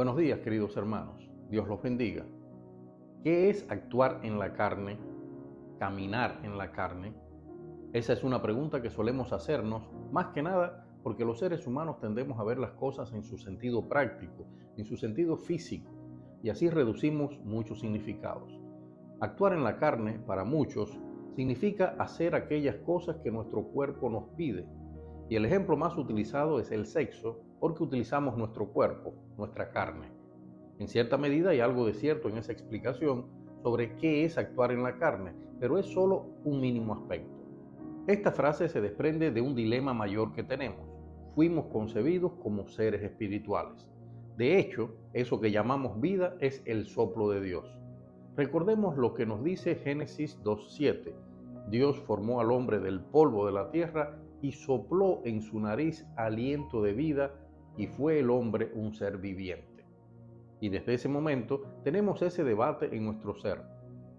Buenos días, queridos hermanos. Dios los bendiga. ¿Qué es actuar en la carne? ¿Caminar en la carne? Esa es una pregunta que solemos hacernos, más que nada porque los seres humanos tendemos a ver las cosas en su sentido práctico, en su sentido físico, y así reducimos muchos significados. Actuar en la carne, para muchos, significa hacer aquellas cosas que nuestro cuerpo nos pide. Y el ejemplo más utilizado es el sexo, porque utilizamos nuestro cuerpo, nuestra carne. En cierta medida hay algo de cierto en esa explicación sobre qué es actuar en la carne, pero es solo un mínimo aspecto. Esta frase se desprende de un dilema mayor que tenemos. Fuimos concebidos como seres espirituales. De hecho, eso que llamamos vida es el soplo de Dios. Recordemos lo que nos dice Génesis 2:7. Dios formó al hombre del polvo de la tierra y sopló en su nariz aliento de vida, y fue el hombre un ser viviente. Y desde ese momento tenemos ese debate en nuestro ser.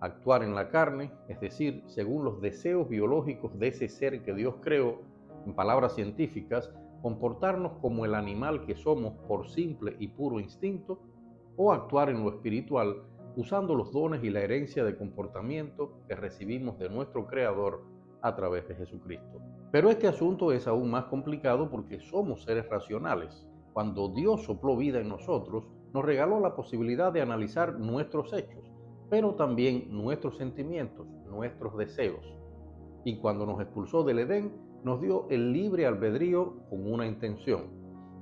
Actuar en la carne, es decir, según los deseos biológicos de ese ser que Dios creó, en palabras científicas, comportarnos como el animal que somos por simple y puro instinto, o actuar en lo espiritual, usando los dones y la herencia de comportamiento que recibimos de nuestro Creador a través de Jesucristo. Pero este asunto es aún más complicado porque somos seres racionales. Cuando Dios sopló vida en nosotros, nos regaló la posibilidad de analizar nuestros hechos, pero también nuestros sentimientos, nuestros deseos. Y cuando nos expulsó del Edén, nos dio el libre albedrío con una intención: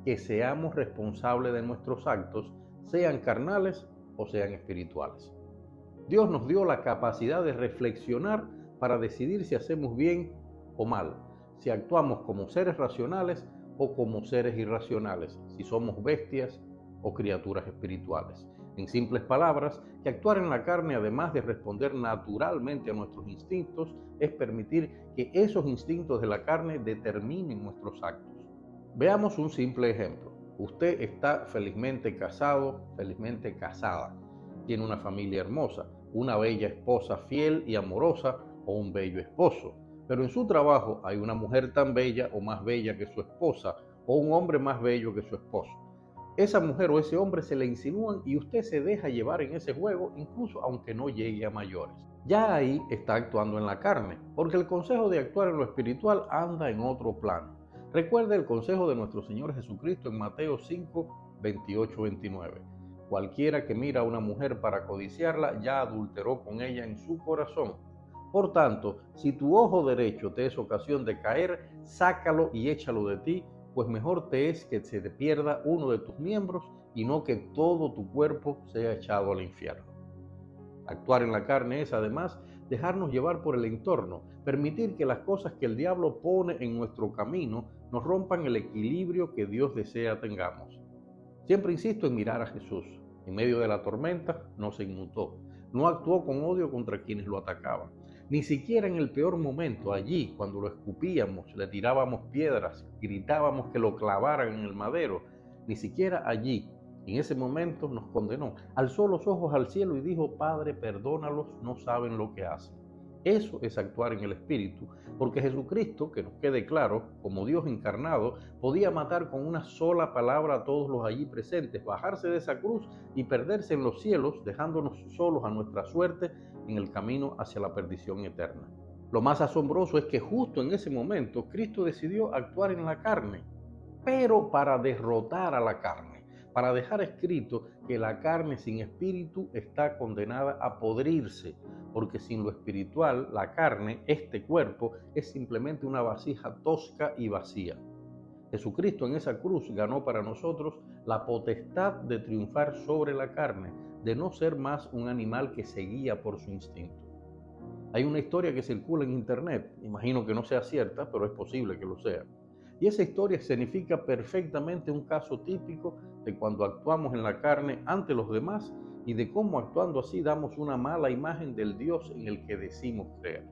que seamos responsables de nuestros actos, sean carnales o sean espirituales. Dios nos dio la capacidad de reflexionar para decidir si hacemos bien o mal, si actuamos como seres racionales o como seres irracionales, si somos bestias o criaturas espirituales. En simples palabras, que actuar en la carne, además de responder naturalmente a nuestros instintos, es permitir que esos instintos de la carne determinen nuestros actos. Veamos un simple ejemplo. Usted está felizmente casado, felizmente casada. Tiene una familia hermosa, una bella esposa fiel y amorosa o un bello esposo. Pero en su trabajo hay una mujer tan bella o más bella que su esposa, o un hombre más bello que su esposo. Esa mujer o ese hombre se le insinúan y usted se deja llevar en ese juego, incluso aunque no llegue a mayores. Ya ahí está actuando en la carne, porque el consejo de actuar en lo espiritual anda en otro plano. Recuerde el consejo de nuestro Señor Jesucristo en Mateo 5, 28, 29. Cualquiera que mira a una mujer para codiciarla ya adulteró con ella en su corazón. Por tanto, si tu ojo derecho te es ocasión de caer, sácalo y échalo de ti, pues mejor te es que se te pierda uno de tus miembros y no que todo tu cuerpo sea echado al infierno. Actuar en la carne es, además, dejarnos llevar por el entorno, permitir que las cosas que el diablo pone en nuestro camino nos rompan el equilibrio que Dios desea tengamos. Siempre insisto en mirar a Jesús. En medio de la tormenta no se inmutó, no actuó con odio contra quienes lo atacaban. Ni siquiera en el peor momento, allí, cuando lo escupíamos, le tirábamos piedras, gritábamos que lo clavaran en el madero, ni siquiera allí, en ese momento, nos condenó. Alzó los ojos al cielo y dijo: Padre, perdónalos, no saben lo que hacen. Eso es actuar en el Espíritu, porque Jesucristo, que nos quede claro, como Dios encarnado, podía matar con una sola palabra a todos los allí presentes, bajarse de esa cruz y perderse en los cielos, dejándonos solos a nuestra suerte en el camino hacia la perdición eterna. Lo más asombroso es que justo en ese momento Cristo decidió actuar en la carne, pero para derrotar a la carne, para dejar escrito que la carne sin espíritu está condenada a podrirse, porque sin lo espiritual, la carne, este cuerpo, es simplemente una vasija tosca y vacía. Jesucristo en esa cruz ganó para nosotros la potestad de triunfar sobre la carne, de no ser más un animal que se guía por su instinto. Hay una historia que circula en internet, imagino que no sea cierta, pero es posible que lo sea. Y esa historia significa perfectamente un caso típico de cuando actuamos en la carne ante los demás y de cómo actuando así damos una mala imagen del Dios en el que decimos creer.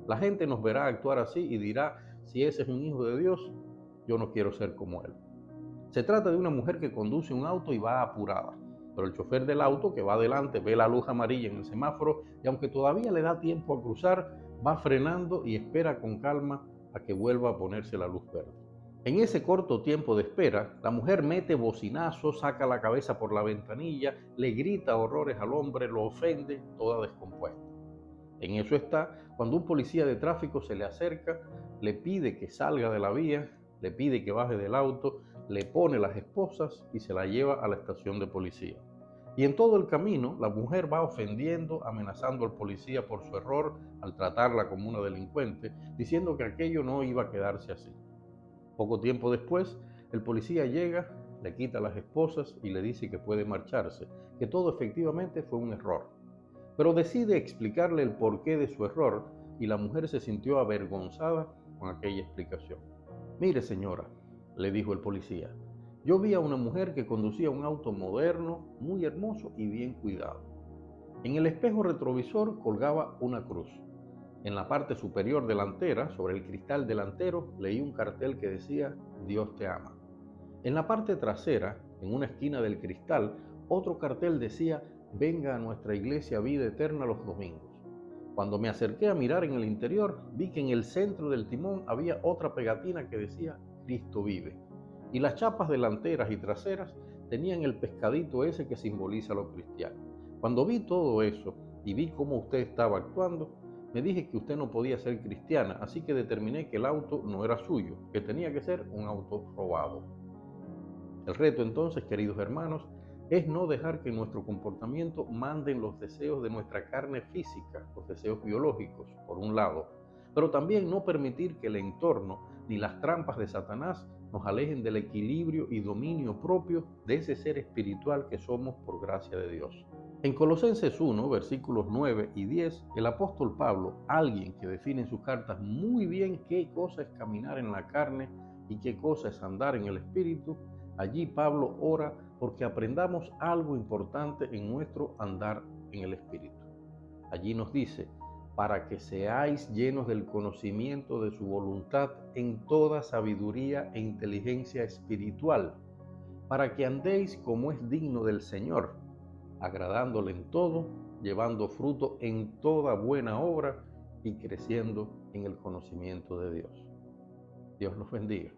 La gente nos verá actuar así y dirá: si ese es un hijo de Dios, yo no quiero ser como él. Se trata de una mujer que conduce un auto y va apurada, pero el chofer del auto, que va adelante, ve la luz amarilla en el semáforo y aunque todavía le da tiempo a cruzar, va frenando y espera con calma a que vuelva a ponerse la luz verde. En ese corto tiempo de espera, la mujer mete bocinazos, saca la cabeza por la ventanilla, le grita horrores al hombre, lo ofende, toda descompuesta. En eso está cuando un policía de tráfico se le acerca, le pide que salga de la vía, le pide que baje del auto, le pone las esposas y se la lleva a la estación de policía. Y en todo el camino, la mujer va ofendiendo, amenazando al policía por su error al tratarla como una delincuente, diciendo que aquello no iba a quedarse así. Poco tiempo después, el policía llega, le quita las esposas y le dice que puede marcharse, que todo efectivamente fue un error. Pero decide explicarle el porqué de su error y la mujer se sintió avergonzada con aquella explicación. Mire, señora, le dijo el policía, yo vi a una mujer que conducía un auto moderno, muy hermoso y bien cuidado. En el espejo retrovisor colgaba una cruz. En la parte superior delantera, sobre el cristal delantero, leí un cartel que decía, Dios te ama. En la parte trasera, en una esquina del cristal, otro cartel decía, venga a nuestra iglesia Vida Eterna los domingos. Cuando me acerqué a mirar en el interior, vi que en el centro del timón había otra pegatina que decía, Cristo vive. Y las chapas delanteras y traseras tenían el pescadito ese que simboliza lo cristiano. Cuando vi todo eso y vi cómo usted estaba actuando, me dije que usted no podía ser cristiana, así que determiné que el auto no era suyo, que tenía que ser un auto robado. El reto entonces, queridos hermanos, es no dejar que nuestro comportamiento manden los deseos de nuestra carne física, los deseos biológicos, por un lado, pero también no permitir que el entorno ni las trampas de Satanás nos alejen del equilibrio y dominio propio de ese ser espiritual que somos por gracia de Dios. En Colosenses 1, versículos 9 y 10, el apóstol Pablo, alguien que define en sus cartas muy bien qué cosa es caminar en la carne y qué cosa es andar en el espíritu, allí Pablo ora porque aprendamos algo importante en nuestro andar en el espíritu. Allí nos dice, para que seáis llenos del conocimiento de su voluntad en toda sabiduría e inteligencia espiritual, para que andéis como es digno del Señor, agradándole en todo, llevando fruto en toda buena obra y creciendo en el conocimiento de Dios. Dios los bendiga.